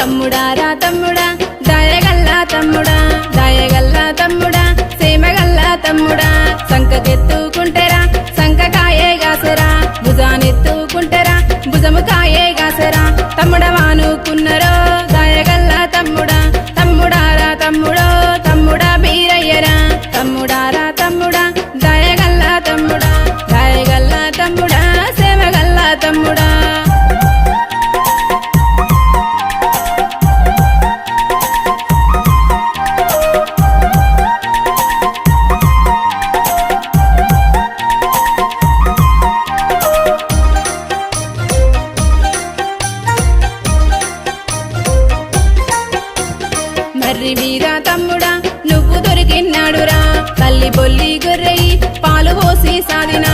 తమ్ముడారా తమ్ముడా దయగల్లా తమ్ముడా దయగల్లా తమ్ముడా సేమగల్లా తమ్ముడా సంకకెత్తుకుంటెరా సంకకాయే గాసరా భుజానెత్తుకుంటెరా భుజము కాయే గాసరా తమ్ముడవానుకున్నరో దయగల్లా తమ్ముడా తమ్ముడారా తమ్ముడో తమ్ముడా బీరయ్యరా తమ్ముడారా తమ్ముడా దయగల్లా తమ్ముడా దయగల్లా తమ్ముడా సేమగల్లా తమ్ముడా మర్రి వీరా తమ్ముడా నువ్వు దొరికినాడురా తల్లి బొల్లి గొర్రెయి పాలు పోసి సాదినా